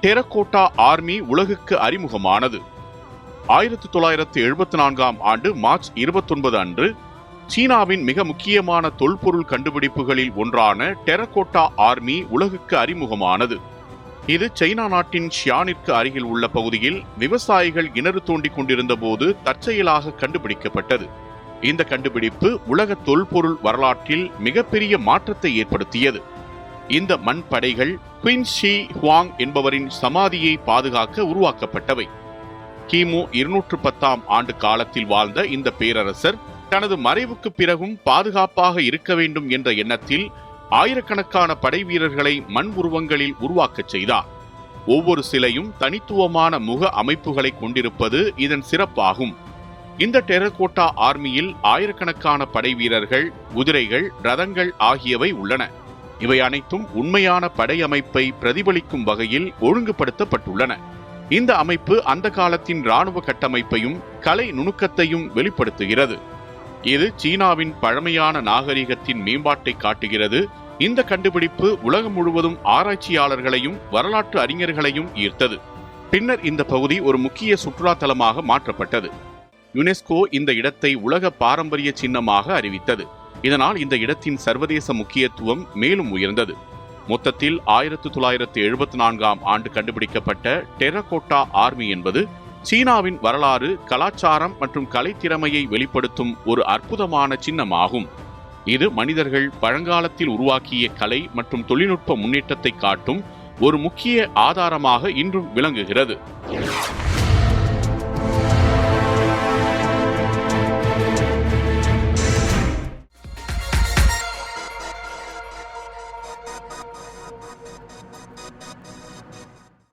Terracotta army உலகுக்கு அறிமுகமானது. 1974ஆம் ஆண்டு March 29 அன்று சீனாவின் மிக முக்கியமான தொல்பொருள் கண்டுபிடிப்புகளில் ஒன்றான டெரகோட்டா ஆர்மி உலகுக்கு அறிமுகமானது. இது சைனா நாட்டின் ஷியானிற்கு அருகில் உள்ள பகுதியில் விவசாயிகள் கிணறு தோண்டிக் கொண்டிருந்த போது தற்செயலாக கண்டுபிடிக்கப்பட்டது. இந்த கண்டுபிடிப்பு உலக தொல்பொருள் வரலாற்றில் மிகப்பெரிய மாற்றத்தை ஏற்படுத்தியது. இந்த மண் படைகள் குயின் ஷி ஹுவாங் என்பவரின் சமாதியை பாதுகாக்க உருவாக்கப்பட்டவை. கிமு 210ஆம் ஆண்டு காலத்தில் வாழ்ந்த இந்த பேரரசர் தனது மறைவுக்கு பிறகும் பாதுகாப்பாக இருக்க வேண்டும் என்ற எண்ணத்தில் ஆயிரக்கணக்கான படை வீரர்களை மண் உருவங்களில் உருவாக்கச் செய்தார். ஒவ்வொரு சிலையும் தனித்துவமான முக அமைப்புகளை கொண்டிருப்பது இதன் சிறப்பாகும். இந்த டெரகோட்டா ஆர்மியில் ஆயிரக்கணக்கான படை வீரர்கள், குதிரைகள், ரதங்கள் ஆகியவை உள்ளன. இவை அனைத்தும் உண்மையான படை அமைப்பை பிரதிபலிக்கும் வகையில் ஒழுங்குபடுத்தப்பட்டுள்ளன. இந்த அமைப்பு அந்த காலத்தின் இராணுவ கட்டமைப்பையும் கலை நுணுக்கத்தையும் வெளிப்படுத்துகிறது. இது சீனாவின் பழமையான நாகரிகத்தின் மேம்பாட்டை காட்டுகிறது. இந்த கண்டுபிடிப்பு உலகம் முழுவதும் ஆராய்ச்சியாளர்களையும் வரலாற்று அறிஞர்களையும் ஈர்த்தது. பின்னர் இந்த பகுதி ஒரு முக்கிய சுற்றுலா தலமாக மாற்றப்பட்டது. யுனெஸ்கோ இந்த இடத்தை உலக பாரம்பரிய சின்னமாக அறிவித்தது. இதனால் இந்த இடத்தின் சர்வதேச முக்கியத்துவம் மேலும் உயர்ந்தது. மொத்தத்தில் 1974ஆம் ஆண்டு கண்டுபிடிக்கப்பட்ட டெரகோட்டா ஆர்மி என்பது சீனாவின் வரலாறு, கலாச்சாரம் மற்றும் கலைத்திறமையை வெளிப்படுத்தும் ஒரு அற்புதமான சின்னமாகும். இது மனிதர்கள் பழங்காலத்தில் உருவாக்கிய கலை மற்றும் தொழில்நுட்ப முன்னேற்றத்தை காட்டும் ஒரு முக்கிய ஆதாரமாக இன்றும் விளங்குகிறது.